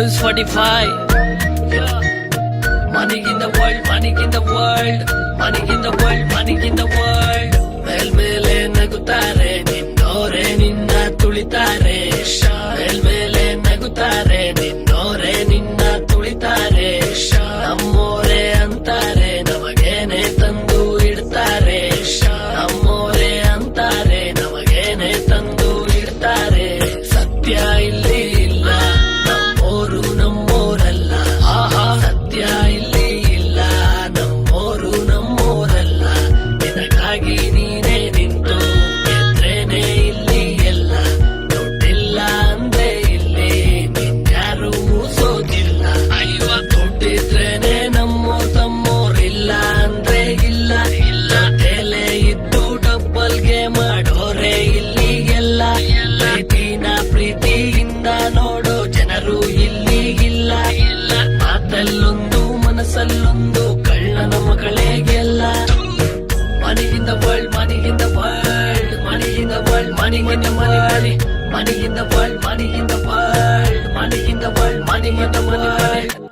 Produce 45. Yeah. Money in the world, money in the world, money in the world, money in the world. ಮೇಲ್ಮೇಲೆ ನಗುತ್ತಾರೆ ನಿನ್ನೋರೆ ನಿನ್ನ ತುಳಿತಾರೆ. ಮೇಲ್ಮೇಲೆ ನಗುತ್ತಾರೆ ನಿನ್ನೋರೆ ನಿನ್ನ ತುಳಿತಾರೆ. ನಮ್ಮೋರೆ ಅಂತಾರೆ ನಮಗೇನೆ ತಂದು ಇಡ್ತಾರೆ. ನಮ್ಮೋರೆ ಅಂತಾರೆ ನಮಗೇನೆ ತಂದು ಇಡ್ತಾರೆ. ಸತ್ಯ ಇಲ್ಲಿ ಇಲ್ಲ, ನಮ್ಮೋರು ನಮ್ಮೋರಲ್ಲ. ಆಹಾ, ಸತ್ಯ ಇಲ್ಲಿ ಇಲ್ಲ, ನಮ್ಮೋರು ನಮ್ಮೋರಲ್ಲ. ನಿನಗಾಗಿ ನೀನೇ ನಿಂತು ಗೆದ್ರೇನೆ ಇಲ್ಲಿ ಎಲ್ಲ. ದುಡ್ಡಿಲ್ಲ ಅಂದೆ ಇಲ್ಲಿ ನಿನ್ಯಾರು ಮೂಸೋದಿಲ್ಲ. ಅಯ್ಯೋ, ದುಡ್ಡಿದ್ರೇನೆ ನಮ್ಮೋರ್ ತಮ್ಮೋರಿಲ್ಲ ಅಂದ್ರೆ ಇಲ್ಲ ಇಲ್ಲ. ತಲೆ ಇದ್ದು ಡಬ್ಬಲ್ಗೆ ಮಾಡೋರೆ ಇಲ್ಲಿ ಎಲ್ಲ. ಪ್ರೀತಿನ ಪ್ರೀತಿಯಿಂದ ನೋಡೋ ಜನರು ಇಲ್ಲಿ ಇಲ್ಲ ಇಲ್ಲ. ಮಾತಲ್ಲೊಂದು ಮನಸ್ಸಲ್ಲೊಂದು ಕಳ್ಳನ ಮಕ್ಕಳಿಗೆಲ್ಲ. Money in the world, money in the world, money in the world, money in the money, money in the world, money in the world, money in the world, money in the world.